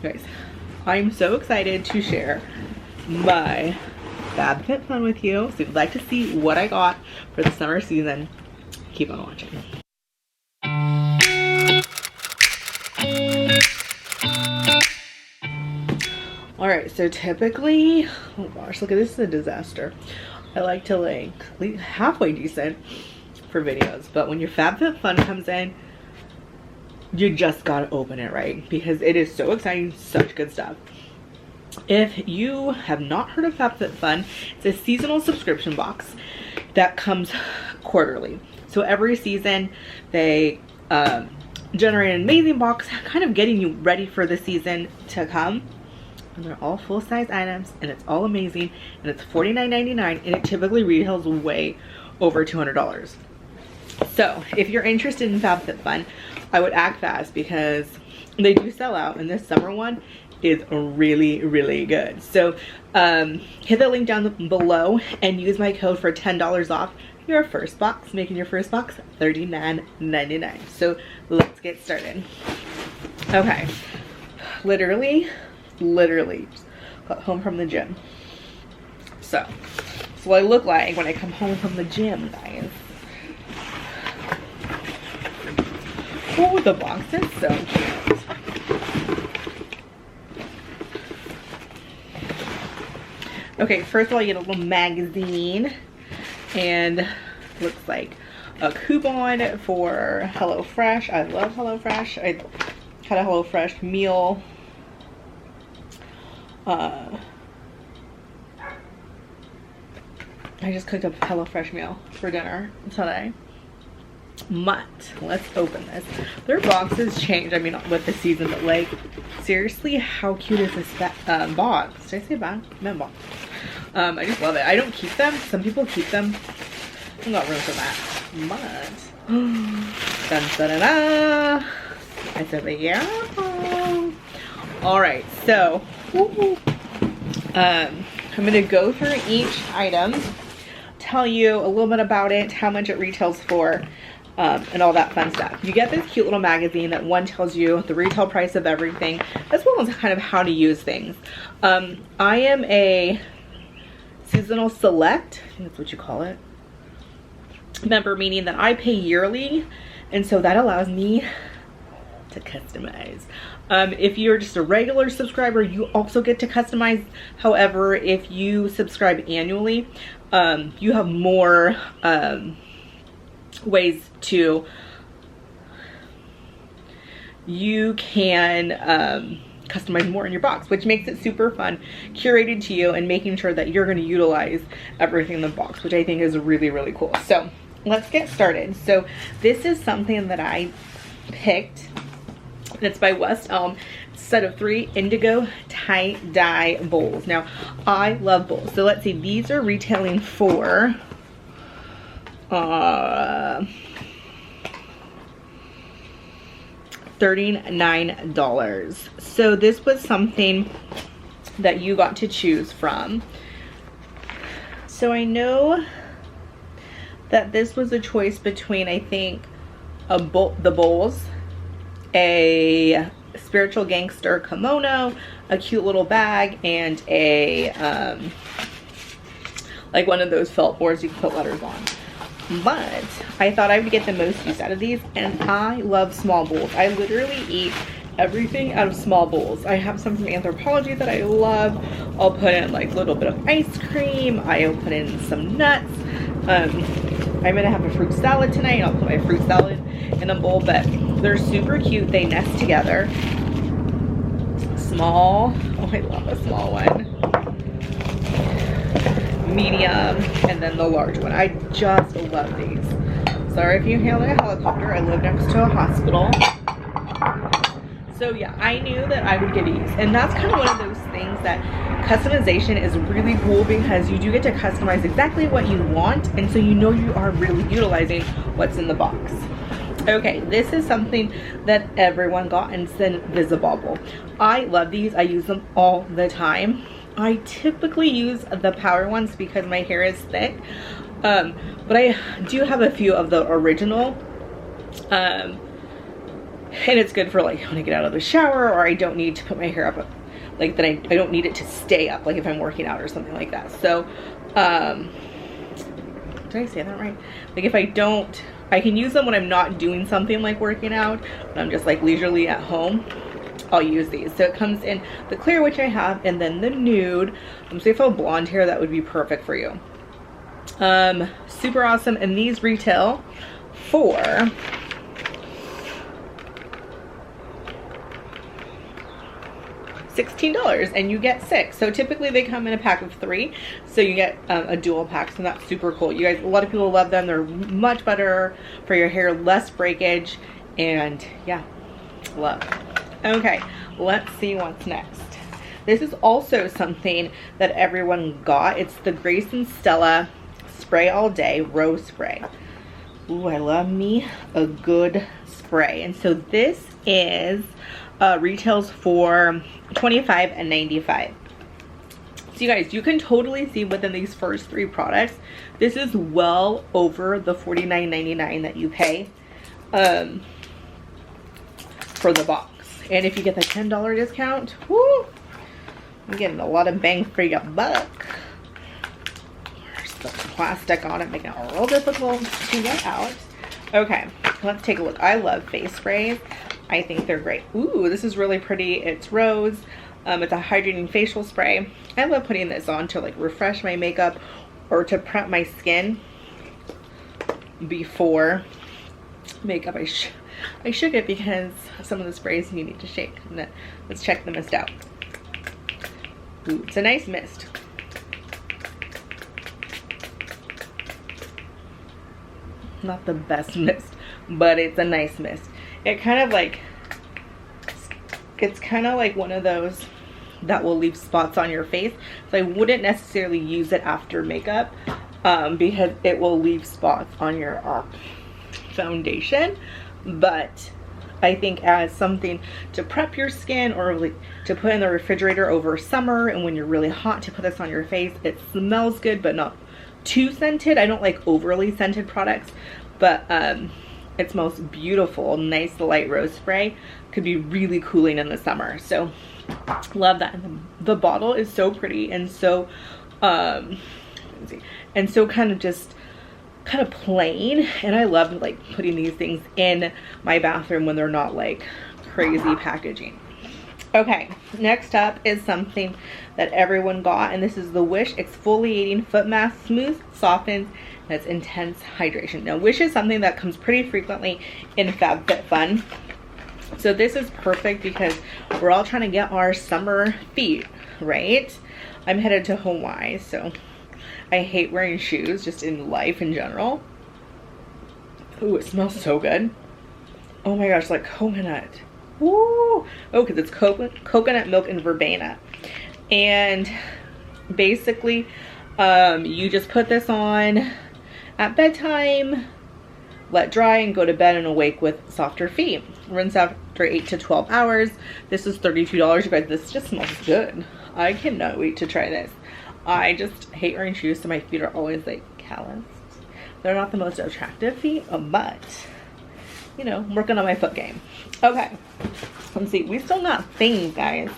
Guys, I'm so excited to share my FabFitFun with you. So if you'd like to see what I got for the summer season, keep on watching. Alright, so typically, oh gosh, look at this, is a disaster. I like to like halfway decent for videos, but when your FabFitFun comes in, you just gotta open it right, because it is so exciting, such good stuff. If you have not heard of FabFitFun, it's a seasonal subscription box that comes quarterly. So every season they generate an amazing box, kind of getting you ready for the season to come. And they're all full-size items, and it's all amazing, and it's $49.99, and it typically retails way over $200. So if you're interested in FabFitFun, I would act fast because they do sell out, and this summer one is really good. So hit the link down below and use my code for $10 off your first box, making your first box $39.99. So let's get started. Okay, literally got home from the gym. So what I look like when I come home from the gym, guys. Oh, the box is so cute. Okay, first of all, you get a little magazine, and looks like a coupon for HelloFresh. I love HelloFresh. I had a HelloFresh meal. I just cooked up a HelloFresh meal for dinner today. But let's open this. Their boxes change, I mean, with the season, but like, seriously, how cute is this box? Did I say box? No, box. I just love it. I don't keep them. Some people keep them. I've got room for that. But dun, dun, dun, dun. I said, yeah. All right, so I'm gonna go through each item, tell you a little bit about it, how much it retails for, and all that fun stuff. You get this cute little magazine that one tells you the retail price of everything, as well as kind of how to use things. I am a seasonal select, I think that's what you call it, member, meaning that I pay yearly, and so that allows me to customize. If you're just a regular subscriber, you also get to customize. However, if you subscribe annually, you have more ways to, you can customize more in your box, which makes it super fun, curated to you, and making sure that you're going to utilize everything in the box, which I think is really cool. So let's get started. So this is something that I picked. It's by West Elm. Set of 3 indigo tie-dye bowls. Now, I love bowls. So let's see. These are retailing for $39. So this was something that you got to choose from. So I know that this was a choice between, I think, the bowls, a spiritual gangster kimono, a cute little bag, and a like one of those felt boards you can put letters on. But I thought I would get the most use out of these, and I love small bowls. I literally eat everything out of small bowls. I have some from Anthropology that I love. I'll put in like a little bit of ice cream. I'll put in some nuts. I'm gonna have a fruit salad tonight. I'll put my fruit salad in a bowl, but they're super cute. They nest together. Small. Oh, I love a small one. Medium, and then the large one. I just love these. Sorry if you hear a helicopter. I live next to a hospital. So yeah, I knew that I would get these, and that's kind of one of those things that customization is really cool, because you do get to customize exactly what you want, and so you know you are really utilizing what's in the box. Okay, this is something that everyone got, and it's an invisible bowl. I love these. I use them all the time. I typically use the power ones because my hair is thick, but I do have a few of the original And it's good for like when I get out of the shower, or I don't need to put my hair up, like that I don't need it to stay up, like if I'm working out or something like that. So did I say that right? Like if I don't, I can use them when I'm not doing something like working out, when I'm just like leisurely at home, I'll use these. So it comes in the clear, which I have, and then the nude. So if you have blonde hair, that would be perfect for you. Super awesome. And these retail for $16, and you get 6. So typically they come in a pack of 3, so you get a dual pack. So that's super cool. You guys, a lot of people love them. They're much better for your hair, less breakage, and yeah, love. Okay, let's see what's next. This is also something that everyone got. It's the Grace and Stella Spray All Day Rose Spray. Ooh, I love me a good spray. And so this is retails for $25 and $95. So you guys, you can totally see within these first 3 products, this is well over the $49.99 that you pay for the box. And if you get the $10 discount, woo, I'm getting a lot of bang for your buck. There's the plastic on it, making it real difficult to get out. Okay, let's take a look. I love face sprays. I think they're great. Ooh, this is really pretty. It's rose. It's a hydrating facial spray. I love putting this on to like refresh my makeup or to prep my skin before makeup. I shook it because some of the sprays you need to shake. Let's check the mist out. Ooh, it's a nice mist. Not the best mist, but it's a nice mist. It kind of like, it's kind of like one of those that will leave spots on your face. So I wouldn't necessarily use it after makeup because it will leave spots on your foundation. But I think as something to prep your skin, or like to put in the refrigerator over summer, and when you're really hot, to put this on your face. It smells good, but not too scented. I don't like overly scented products, but it smells beautiful. Nice light rose spray. Could be really cooling in the summer. So love that. And the bottle is so pretty and so kind of plain, and I love like putting these things in my bathroom when they're not like crazy packaging. Okay, next up is something that everyone got, and this is the Wish Exfoliating Foot Mask. Smooth, softens, that's intense hydration. Now Wish is something that comes pretty frequently in FabFitFun. So this is perfect because we're all trying to get our summer feet, right? I'm headed to Hawaii, so I hate wearing shoes just in life in general. Ooh, it smells so good. Oh my gosh, like coconut. Woo! Oh, because it's coconut milk and verbena. And basically, you just put this on at bedtime, let dry, and go to bed and awake with softer feet. Rinse after 8 to 12 hours. This is $32, you guys. This just smells good. I cannot wait to try this. I just hate wearing shoes, so my feet are always like calloused. They're not the most attractive feet, but you know, I'm working on my foot game. Okay, let's see. We still got things, guys.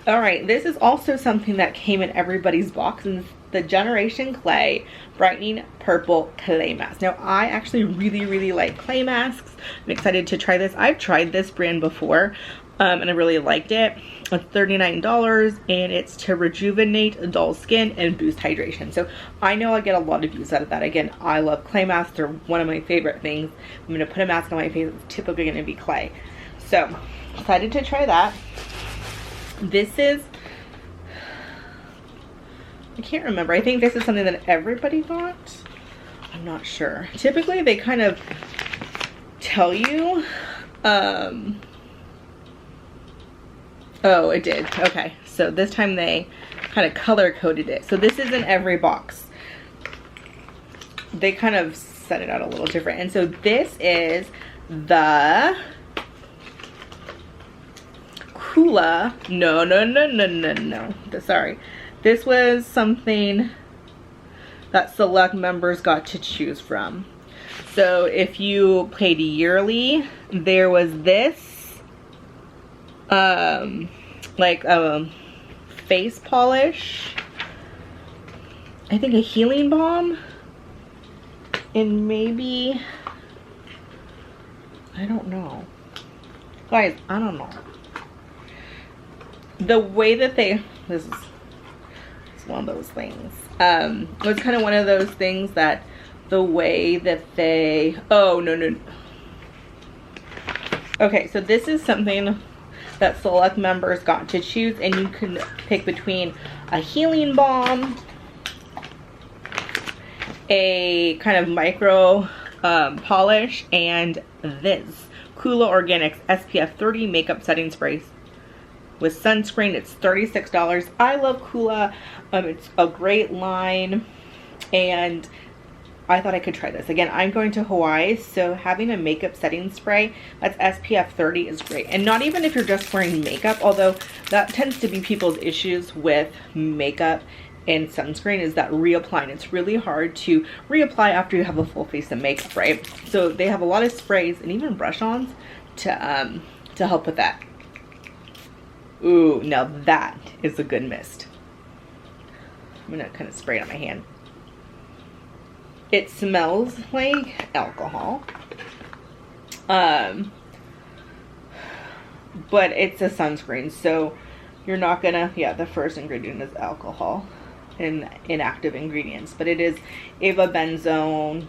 All right, this is also something that came in everybody's box, and the Generation Clay Brightening Purple Clay Mask. Now, I actually really like clay masks. I'm excited to try this. I've tried this brand before, and I really liked it. It's $39, and it's to rejuvenate dull skin and boost hydration. So I know I get a lot of use out of that. Again, I love clay masks. They're one of my favorite things. I'm going to put a mask on my face. It's typically going to be clay. So excited to try that. This is, I can't remember. I think this is something that everybody got. I'm not sure. Typically they kind of tell you, oh, it did. Okay, so this time they kind of color coded it. So this is in every box. They kind of set it out a little different. And so this is the Kula. No. Sorry. This was something that select members got to choose from. So if you paid yearly, there was this like face polish, I think a healing balm, and maybe, I don't know. Guys, I don't know. The way that this is one of those things. It was kind of one of those things that the way that they, oh, no. Okay, so this is something that select members got to choose, and you can pick between a healing balm, a kind of micro polish, and this Kula Organics SPF 30 makeup setting sprays with sunscreen. It's $36. I love Kula. It's a great line, and I thought I could try this. Again, I'm going to Hawaii, so having a makeup setting spray that's SPF 30 is great. And not even if you're just wearing makeup, although that tends to be people's issues with makeup and sunscreen, is that reapplying. It's really hard to reapply after you have a full face of makeup, right? So they have a lot of sprays and even brush-ons to help with that. Ooh, now that is a good mist. I'm gonna kind of spray it on my hand. It smells like alcohol. But it's a sunscreen, so you're not gonna, yeah, the first ingredient is alcohol and inactive ingredients, but it is avobenzone.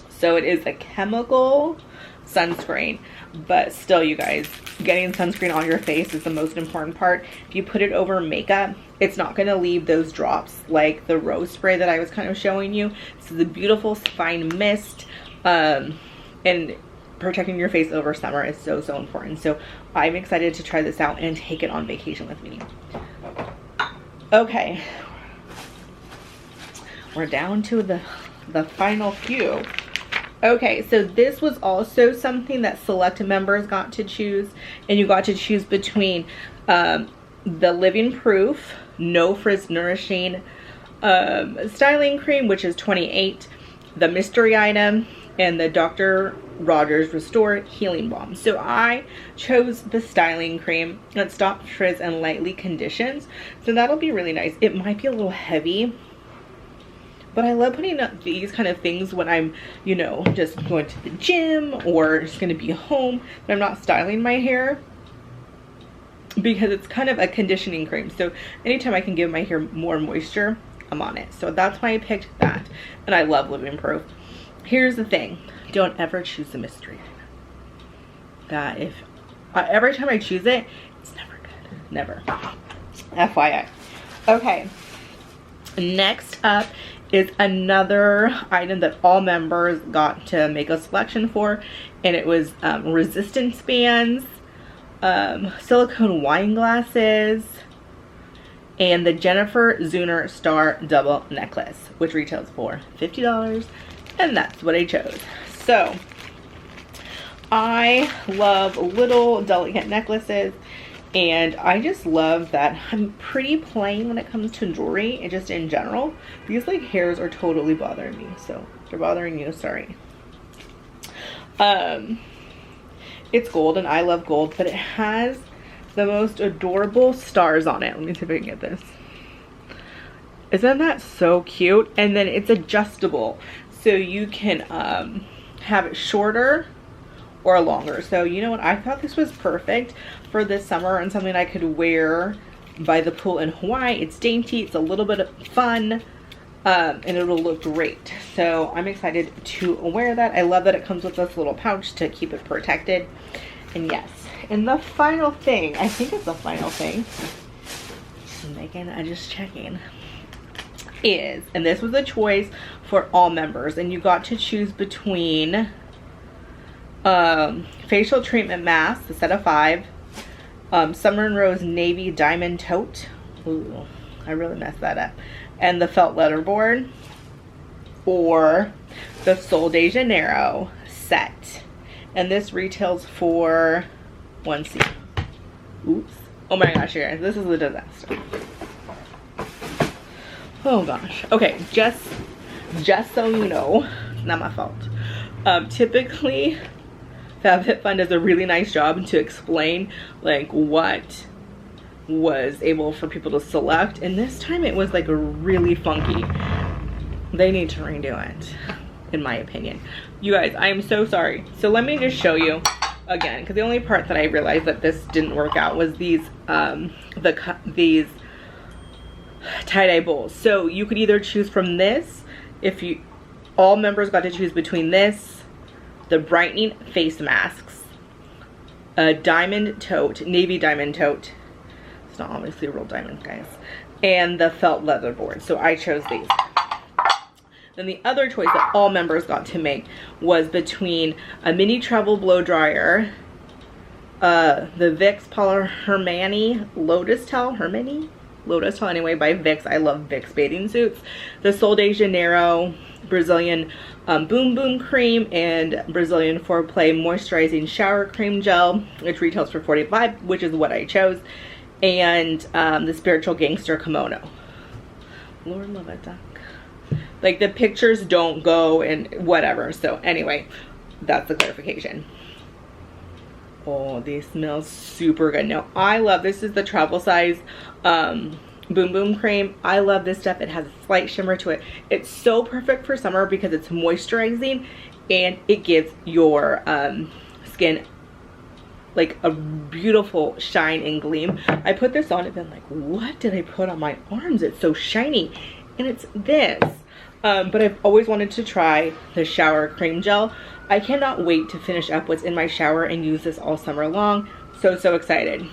So it is a chemical sunscreen, but still, you guys, getting sunscreen on your face is the most important part. If you put it over makeup, it's not going to leave those drops like the rose spray that I was kind of showing you. This is a beautiful fine mist, and protecting your face over summer is so important. So I'm excited to try this out and take it on vacation with me. Okay, we're down to the final few. Okay, so this was also something that select members got to choose, and you got to choose between the Living Proof No Frizz Nourishing styling cream, which is $28, the mystery item, and the Dr. Rogers Restore Healing Balm. So I chose the styling cream that stops frizz and lightly conditions, so that'll be really nice. It might be a little heavy, but I love putting up these kind of things when I'm, you know, just going to the gym or just going to be home, but I'm not styling my hair, because it's kind of a conditioning cream. So anytime I can give my hair more moisture, I'm on it. So that's why I picked that. And I love Living Proof. Here's the thing. Don't ever choose the mystery. That if every time I choose it, it's never good. Never. FYI. Okay. Next up is another item that all members got to make a selection for, and it was resistance bands, silicone wine glasses, and the Jennifer Zuner Star Double Necklace, which retails for $50, and that's what I chose. So I love little delicate necklaces, and I just love that I'm pretty plain when it comes to jewelry and just in general. These like hairs are totally bothering me, so if they're bothering you, sorry. It's gold, and I love gold, but it has the most adorable stars on it. Let me see if I can get this. Isn't that so cute? And then it's adjustable, so you can have it shorter or longer. So you know what, I thought this was perfect for this summer and something I could wear by the pool in Hawaii. It's dainty, it's a little bit of fun, and it'll look great. So I'm excited to wear that. I love that it comes with this little pouch to keep it protected. And yes, and the final thing, I think it's the final thing, I'm just checking, is, and this was a choice for all members, and you got to choose between facial treatment mask, a set of 5, Summer and Rose Navy Diamond Tote. Ooh, I really messed that up. And the felt letterboard, or the Sol de Janeiro set. And this retails for $1. Oops. Oh my gosh, here, this is a disaster. Oh gosh. Okay, just so you know, it's not my fault. Typically, FabFitFun does a really nice job to explain like what was able for people to select, and this time it was like really funky. They need to redo it, in my opinion. You guys, I am so sorry. So let me just show you again, because the only part that I realized that this didn't work out was these these tie-dye bowls. So you could either choose from this, if you all members got to choose between this, the brightening face masks, a diamond tote, navy diamond tote. It's not obviously a real diamond, guys, and the felt leather board. So I chose these. Then the other choice that all members got to make was between a mini travel blow dryer, the Vicks Paula Hermione Lotus Towel, Lotus Towel anyway, by Vicks. I love Vicks bathing suits. The Sol de Janeiro Brazilian Boom Boom Cream and Brazilian Foreplay Moisturizing Shower Cream Gel, which retails for $45, which is what I chose. And the Spiritual Gangster Kimono. Lord love it, duck. Like the pictures don't go and whatever. So anyway, that's the clarification. Oh, these smell super good. Now I love, this is the travel size Boom Boom Cream. I love this stuff. It has a slight shimmer to it. It's so perfect for summer because it's moisturizing and it gives your skin like a beautiful shine and gleam. I put this on and been like, what did I put on my arms? It's so shiny. And it's this. But I've always wanted to try the shower cream gel. I cannot wait to finish up what's in my shower and use this all summer long. So excited.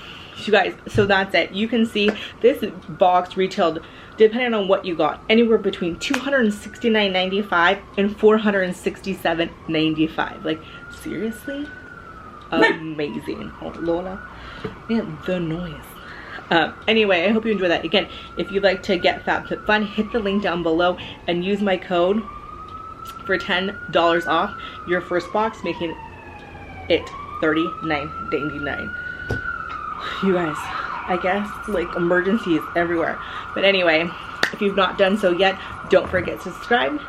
You guys, so that's it. You can see this box retailed, depending on what you got, anywhere between $269.95 and $467.95. Like, seriously? Amazing. Oh, Lola. Man, the noise. Anyway, I hope you enjoy that. Again, if you'd like to get FabFitFun, hit the link down below and use my code for $10 off your first box, making it $39.99. You guys, I guess like emergencies everywhere. But anyway, if you've not done so yet, don't forget to subscribe.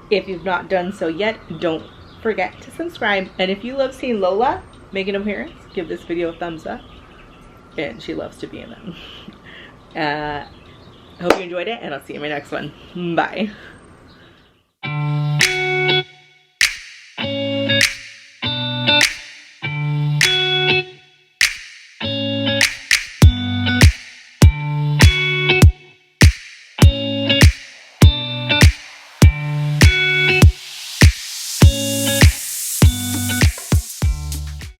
If you've not done so yet, don't forget to subscribe. And if you love seeing Lola make an appearance, give this video a thumbs up. And she loves to be in them. I hope you enjoyed it, and I'll see you in my next one. Bye.